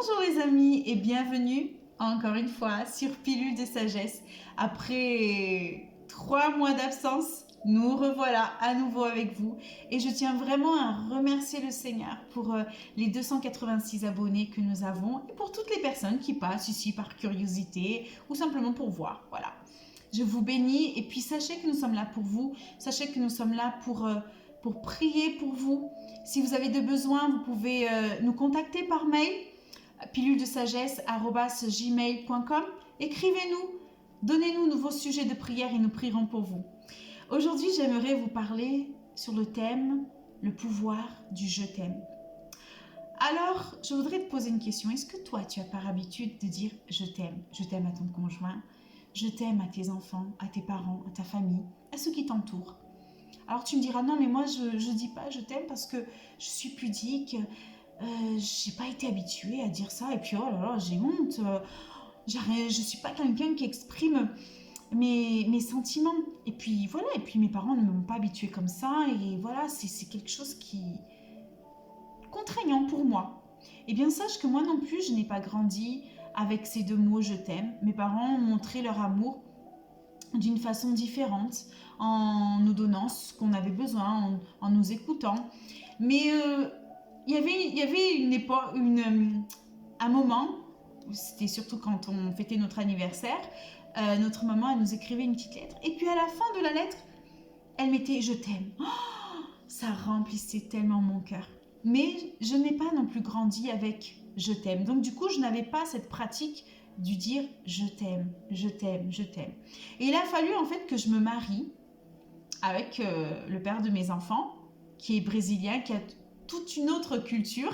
Bonjour les amis et bienvenue encore une fois sur Pilule de Sagesse. Après 3 mois d'absence, nous revoilà à nouveau avec vous et je tiens vraiment à remercier le Seigneur pour les 286 abonnés que nous avons et pour toutes les personnes qui passent ici par curiosité ou simplement pour voir. Voilà. Je vous bénis et puis sachez que nous sommes là pour vous, sachez que nous sommes là pour prier pour vous. Si vous avez des besoins, vous pouvez nous contacter par mail pilule-de-sagesse@gmail.com. Écrivez-nous, donnez-nous vos sujets de prière et nous prierons pour vous. Aujourd'hui, j'aimerais vous parler sur le thème « Le pouvoir du je t'aime ». Alors, je voudrais te poser une question. Est-ce que toi, tu as par habitude de dire « je t'aime » ? Je t'aime à ton conjoint, je t'aime à tes enfants, à tes parents, à ta famille, à ceux qui t'entourent. Alors tu me diras « non, mais moi, je ne dis pas « je t'aime » parce que je suis pudique ». J'ai pas été habituée à dire ça et puis oh là là j'ai honte, je suis pas quelqu'un qui exprime mes sentiments et puis voilà, et puis mes parents ne m'ont pas habituée comme ça et voilà, c'est quelque chose qui est contraignant pour moi. Et bien sache que moi non plus je n'ai pas grandi avec ces deux mots je t'aime. Mes parents ont montré leur amour d'une façon différente, en nous donnant ce qu'on avait besoin, en nous écoutant, mais il y avait une époque, un moment, c'était surtout quand on fêtait notre anniversaire, notre maman, elle nous écrivait une petite lettre. Et puis à la fin de la lettre, elle mettait « je t'aime ». Oh, ça remplissait tellement mon cœur. Mais je n'ai pas non plus grandi avec « je t'aime ». Donc du coup, je n'avais pas cette pratique du dire « je t'aime, je t'aime, je t'aime ». Et il a fallu en fait que je me marie avec le père de mes enfants, qui est brésilien, qui a toute une autre culture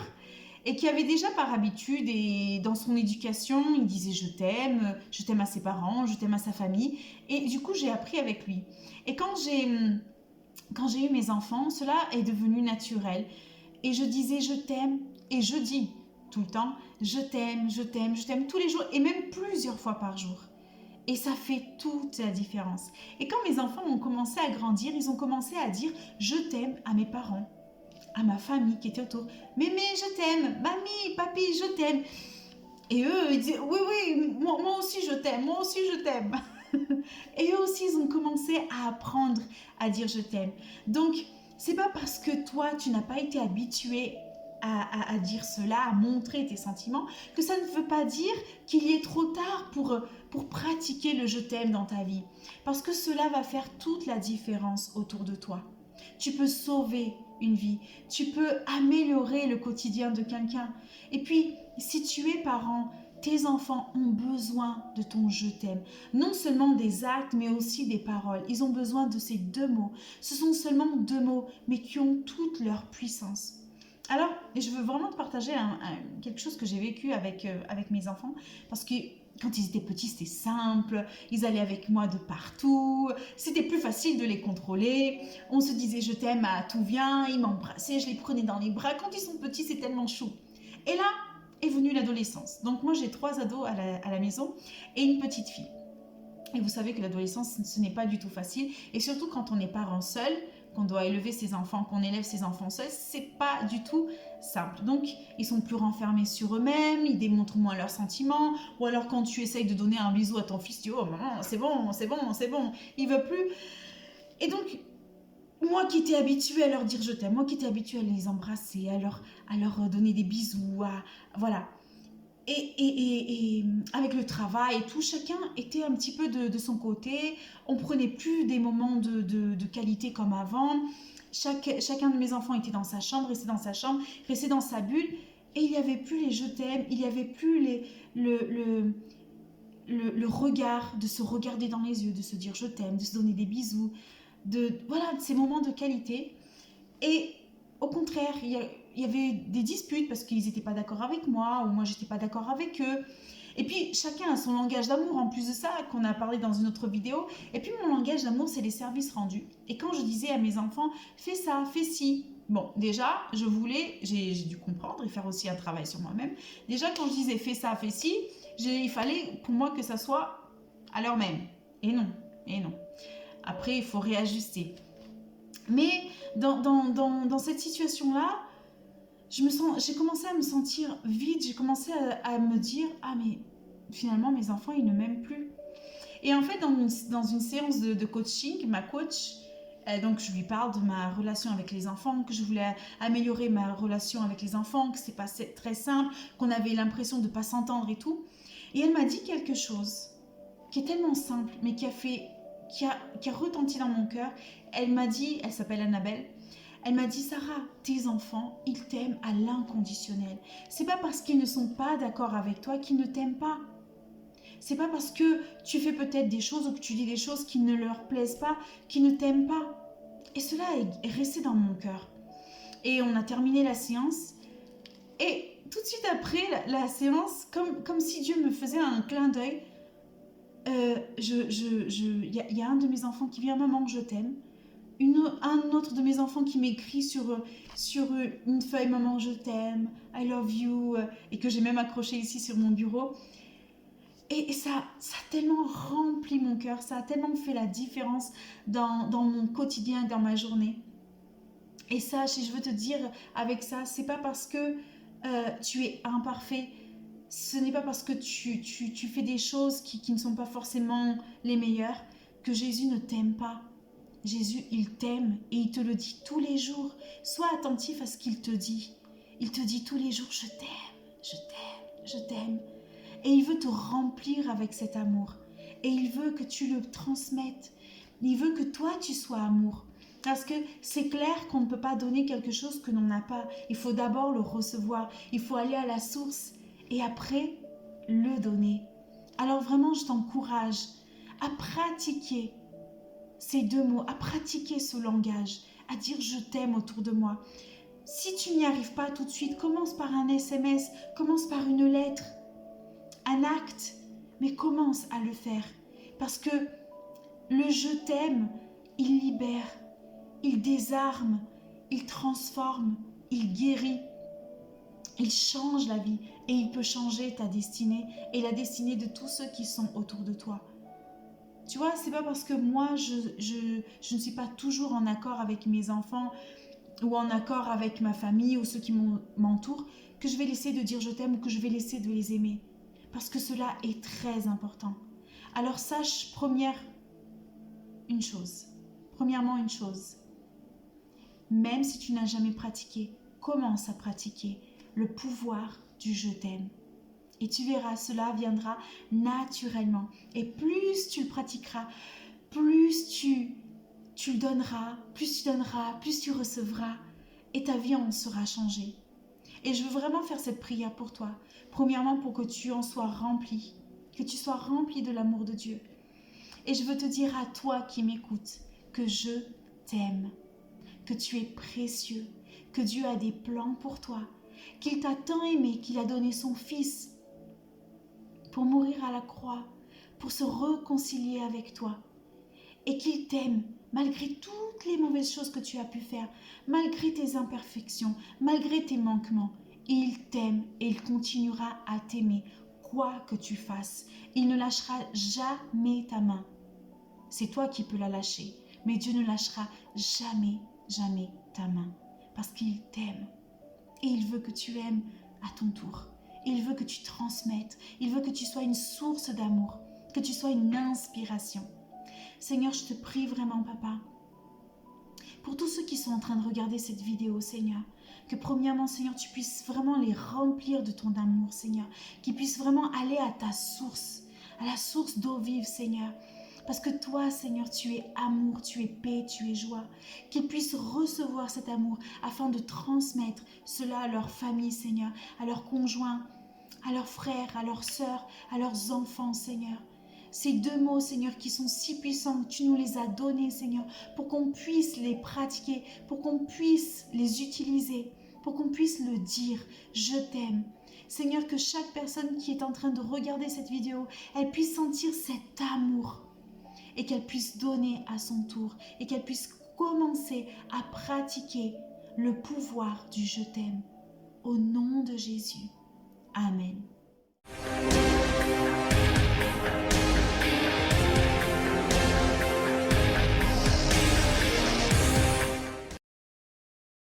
et qui avait déjà par habitude et dans son éducation, il disait je t'aime à ses parents, je t'aime à sa famille et du coup j'ai appris avec lui. Et quand j'ai eu mes enfants, cela est devenu naturel et je disais je t'aime et je dis tout le temps je t'aime, je t'aime, je t'aime tous les jours et même plusieurs fois par jour. Et ça fait toute la différence. Et quand mes enfants ont commencé à grandir, ils ont commencé à dire je t'aime à mes parents, à ma famille qui était autour. Mémé, je t'aime. Mamie, papy, je t'aime. Et eux, ils disaient, oui, oui, moi aussi je t'aime, moi aussi je t'aime. Et eux aussi, ils ont commencé à apprendre à dire je t'aime. Donc, c'est pas parce que toi, tu n'as pas été habitué à dire cela, à montrer tes sentiments, que ça ne veut pas dire qu'il y est trop tard pour pratiquer le je t'aime dans ta vie. Parce que cela va faire toute la différence autour de toi. Tu peux sauver une vie, tu peux améliorer le quotidien de quelqu'un. Et puis, si tu es parent, tes enfants ont besoin de ton je t'aime. Non seulement des actes, mais aussi des paroles. Ils ont besoin de ces deux mots. Ce sont seulement deux mots, mais qui ont toute leur puissance. Alors, je veux vraiment te partager quelque chose que j'ai vécu avec mes enfants, parce que quand ils étaient petits, c'était simple, ils allaient avec moi de partout, c'était plus facile de les contrôler, on se disait je t'aime à tout vient, ils m'embrassaient, je les prenais dans les bras, quand ils sont petits, c'est tellement chou. Et là est venue l'adolescence. Donc moi j'ai 3 ados à la maison et une petite fille. Et vous savez que l'adolescence, ce n'est pas du tout facile, et surtout quand on est parent seul, qu'on doit élever ses enfants, qu'on élève ses enfants seuls, c'est pas du tout simple. Donc, ils sont plus renfermés sur eux-mêmes, ils démontrent moins leurs sentiments, ou alors quand tu essayes de donner un bisou à ton fils, tu dis « Oh maman, c'est bon, c'est bon, c'est bon », il veut plus. Et donc, moi qui étais habituée à leur dire « je t'aime », moi qui étais habituée à les embrasser, à leur donner des bisous, voilà. Et avec le travail et tout, chacun était un petit peu de son côté. On prenait plus des moments de qualité comme avant. Chacun de mes enfants était dans sa chambre, restait dans sa chambre, restait dans sa bulle. Et il n'y avait plus les je t'aime, il n'y avait plus le regard, de se regarder dans les yeux, de se dire je t'aime, de se donner des bisous, voilà, de ces moments de qualité. Et au contraire, il y avait des disputes parce qu'ils n'étaient pas d'accord avec moi ou moi j'étais pas d'accord avec eux. Et puis chacun a son langage d'amour en plus de ça qu'on a parlé dans une autre vidéo. Et puis mon langage d'amour c'est les services rendus. Et quand je disais à mes enfants fais ça, fais ci. Bon déjà j'ai dû comprendre et faire aussi un travail sur moi-même. Déjà quand je disais fais ça, fais ci, il fallait pour moi que ça soit à l'heure même. Et non, et non. Après il faut réajuster. Mais dans cette situation-là, j'ai commencé à me sentir vide, j'ai commencé à me dire, ah mais finalement mes enfants, ils ne m'aiment plus. Et en fait, dans une séance de coaching, ma coach, donc je lui parle de ma relation avec les enfants, que je voulais améliorer ma relation avec les enfants, que c'est pas très simple, qu'on avait l'impression de ne pas s'entendre et tout. Et elle m'a dit quelque chose qui est tellement simple, mais qui a retenti dans mon cœur. Elle m'a dit, elle s'appelle Annabelle, elle m'a dit, Sarah, tes enfants, ils t'aiment à l'inconditionnel. C'est pas parce qu'ils ne sont pas d'accord avec toi qu'ils ne t'aiment pas. C'est pas parce que tu fais peut-être des choses ou que tu dis des choses qui ne leur plaisent pas, qu'ils ne t'aiment pas. Et cela est resté dans mon cœur. Et on a terminé la séance. Et tout de suite après la séance, comme si Dieu me faisait un clin d'œil, y a un de mes enfants qui vient, maman, je t'aime. Un autre de mes enfants qui m'écrit sur une feuille, maman, je t'aime, I love you, et que j'ai même accroché ici sur mon bureau. Et ça a tellement rempli mon cœur, ça a tellement fait la différence dans mon quotidien, dans ma journée. Et sache, et je veux te dire avec ça, c'est pas parce que tu es imparfait, ce n'est pas parce que tu fais des choses qui ne sont pas forcément les meilleures que Jésus ne t'aime pas. Jésus, il t'aime et il te le dit tous les jours. Sois attentif à ce qu'il te dit. Il te dit tous les jours, je t'aime, je t'aime, je t'aime. Et il veut te remplir avec cet amour. Et il veut que tu le transmettes. Il veut que toi, tu sois amour. Parce que c'est clair qu'on ne peut pas donner quelque chose que l'on n'a pas. Il faut d'abord le recevoir. Il faut aller à la source et après le donner. Alors vraiment, je t'encourage à pratiquer ces deux mots, à pratiquer ce langage, à dire je t'aime autour de moi. Si tu n'y arrives pas tout de suite, commence par un SMS, commence par une lettre, un acte, mais commence à le faire. Parce que le je t'aime, il libère, il désarme, il transforme, il guérit, il change la vie et il peut changer ta destinée et la destinée de tous ceux qui sont autour de toi. Tu vois, c'est pas parce que moi je ne suis pas toujours en accord avec mes enfants ou en accord avec ma famille ou ceux qui m'entourent que je vais laisser de dire je t'aime ou que je vais laisser de les aimer. Parce que cela est très important. Alors sache premièrement une chose. Même si tu n'as jamais pratiqué, commence à pratiquer le pouvoir du je t'aime. Et tu verras, cela viendra naturellement. Et plus tu le pratiqueras, plus tu le donneras, plus tu recevras. Et ta vie en sera changée. Et je veux vraiment faire cette prière pour toi. Premièrement, pour que tu en sois rempli. Que tu sois rempli de l'amour de Dieu. Et je veux te dire à toi qui m'écoutes que je t'aime. Que tu es précieux. Que Dieu a des plans pour toi. Qu'il t'a tant aimé qu'il a donné son Fils pour mourir à la croix, pour se réconcilier avec toi. Et qu'il t'aime malgré toutes les mauvaises choses que tu as pu faire, malgré tes imperfections, malgré tes manquements. Il t'aime et il continuera à t'aimer, quoi que tu fasses. Il ne lâchera jamais ta main. C'est toi qui peux la lâcher, mais Dieu ne lâchera jamais, jamais ta main, parce qu'il t'aime. Et il veut que tu aimes à ton tour. Il veut que tu transmettes. Il veut que tu sois une source d'amour, que tu sois une inspiration. Seigneur, je te prie vraiment, Papa, pour tous ceux qui sont en train de regarder cette vidéo, Seigneur, que premièrement, Seigneur, tu puisses vraiment les remplir de ton amour, Seigneur, qu'ils puissent vraiment aller à ta source, à la source d'eau vive, Seigneur. Parce que toi, Seigneur, tu es amour, tu es paix, tu es joie. Qu'ils puissent recevoir cet amour afin de transmettre cela à leur famille, Seigneur, à leurs conjoints, à leurs frères, à leurs sœurs, à leurs enfants, Seigneur. Ces deux mots, Seigneur, qui sont si puissants, tu nous les as donnés, Seigneur, pour qu'on puisse les pratiquer, pour qu'on puisse les utiliser, pour qu'on puisse le dire, je t'aime. Seigneur, que chaque personne qui est en train de regarder cette vidéo, elle puisse sentir cet amour et qu'elle puisse donner à son tour et qu'elle puisse commencer à pratiquer le pouvoir du je t'aime. Au nom de Jésus. Amen.